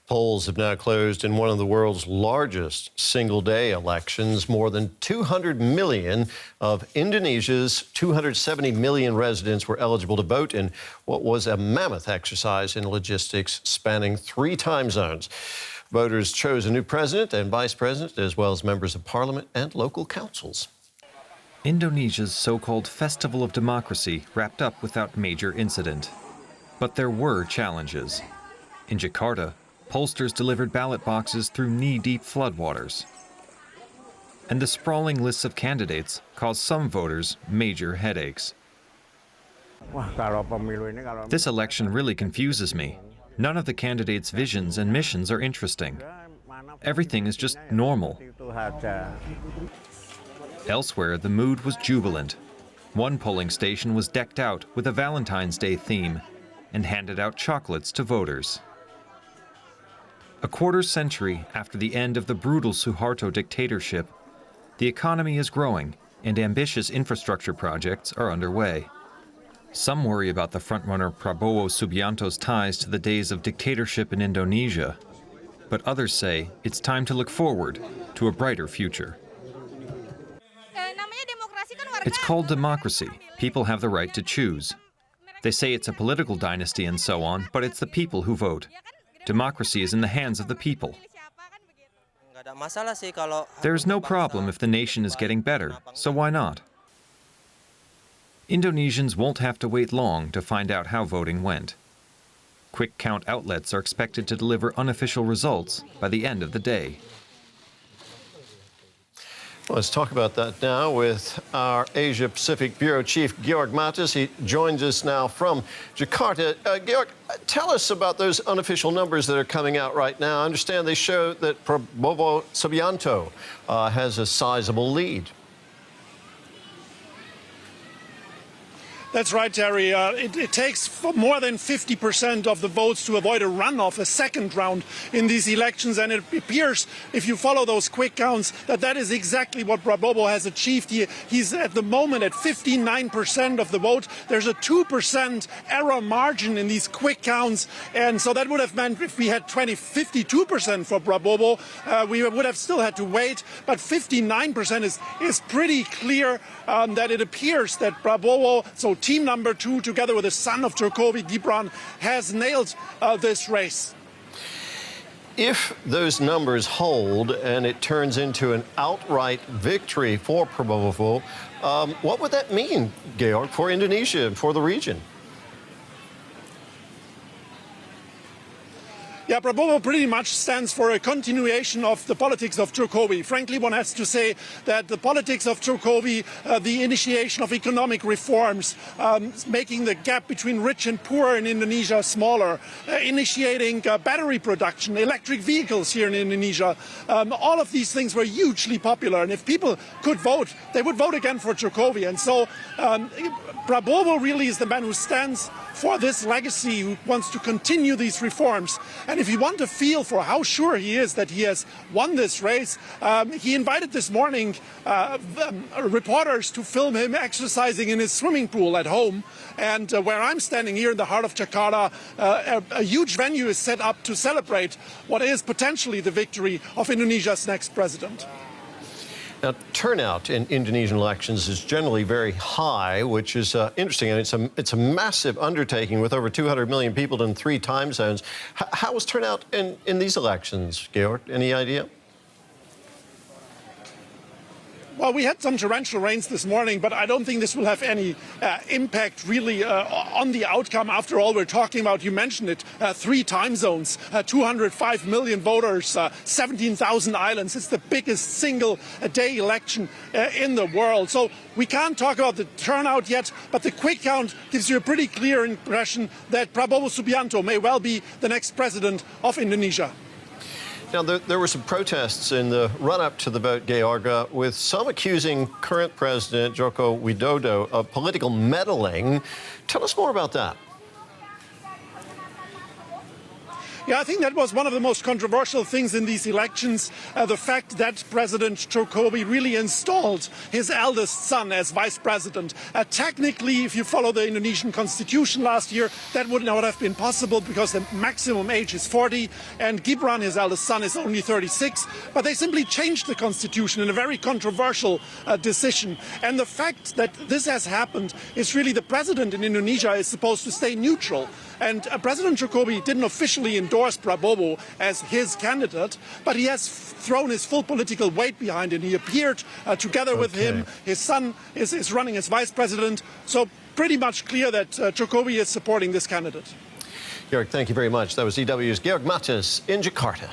Polls have now closed in one of the world's largest single-day elections. More than 200 million of Indonesia's 270 million residents were eligible to vote in what was a mammoth exercise in logistics spanning 3 time zones. Voters chose a new president and vice president, as well as members of parliament and local councils. Indonesia's so-called Festival of Democracy wrapped up without major incident. But there were challenges. In Jakarta, pollsters delivered ballot boxes through knee-deep floodwaters. And the sprawling lists of candidates caused some voters major headaches. This election really confuses me. None of the candidates' visions and missions are interesting. Everything is just normal. Elsewhere, the mood was jubilant. One polling station was decked out with a Valentine's Day theme and handed out chocolates to voters. A quarter-century after the end of the brutal Suharto dictatorship, the economy is growing and ambitious infrastructure projects are underway. Some worry about the frontrunner Prabowo Subianto's ties to the days of dictatorship in Indonesia, but others say it's time to look forward to a brighter future. It's called democracy. People have the right to choose. They say it's a political dynasty and so on, but it's the people who vote. Democracy is in the hands of the people. There's no problem if the nation is getting better, so why not? Indonesians won't have to wait long to find out how voting went. Quick count outlets are expected to deliver unofficial results by the end of the day. Well, let's talk about that now with our Asia-Pacific Bureau Chief, Georg Mattes. He joins us now from Jakarta. Georg, tell us about those unofficial numbers that are coming out right now. I understand they show that Prabowo Subianto has a sizable lead. That's right, Terry. It takes more than 50% of the votes to avoid a runoff, a second round in these elections. And it appears, if you follow those quick counts, that that is exactly what Prabowo has achieved. He's at the moment at 59% of the vote. There's a 2% error margin in these quick counts. And so that would have meant if we had 52% for Prabowo, we would have still had to wait. But 59% is pretty clear that it appears that Prabowo, so team number 2, together with the son of Jokowi, Gibran, has nailed this race. If those numbers hold and it turns into an outright victory for Prabowo, what would that mean, Georg, for Indonesia and for the region? Yeah, Prabowo pretty much stands for a continuation of the politics of Jokowi. Frankly, one has to say that the politics of Jokowi, the initiation of economic reforms, making the gap between rich and poor in Indonesia smaller, initiating battery production, electric vehicles here in Indonesia, all of these things were hugely popular. And if people could vote, they would vote again for Jokowi. And so Prabowo really is the man who stands for this legacy, who wants to continue these reforms. And if you want a feel for how sure he is that he has won this race, he invited this morning reporters to film him exercising in his swimming pool at home. And where I'm standing here in the heart of Jakarta, a huge venue is set up to celebrate what is potentially the victory of Indonesia's next president. Now, turnout in Indonesian elections is generally very high, which is interesting, and it's a massive undertaking with over 200 million people in 3 time zones. How was turnout in these elections, Georg? Any idea? Well, we had some torrential rains this morning, but I don't think this will have any impact really on the outcome. After all, we're talking about, you mentioned it, 3 time zones, 205 million voters, 17,000 islands. It's the biggest single day election in the world. So we can't talk about the turnout yet, but the quick count gives you a pretty clear impression that Prabowo Subianto may well be the next president of Indonesia. Now, there were some protests in the run-up to the vote, Georg, with some accusing current President Joko Widodo of political meddling. Tell us more about that. Yeah, I think that was one of the most controversial things in these elections, the fact that President Jokowi really installed his eldest son as vice president. Technically, if you follow the Indonesian constitution last year, that would not have been possible because the maximum age is 40 and Gibran, his eldest son, is only 36. But they simply changed the constitution in a very controversial decision. And the fact that this has happened is really the president in Indonesia is supposed to stay neutral. And President Jokowi didn't officially endorse Prabowo as his candidate, but he has thrown his full political weight behind it. He appeared together with him. His son is running as vice president. So pretty much clear that Jokowi is supporting this candidate. Georg, thank you very much. That was EW's Georg Mattes in Jakarta.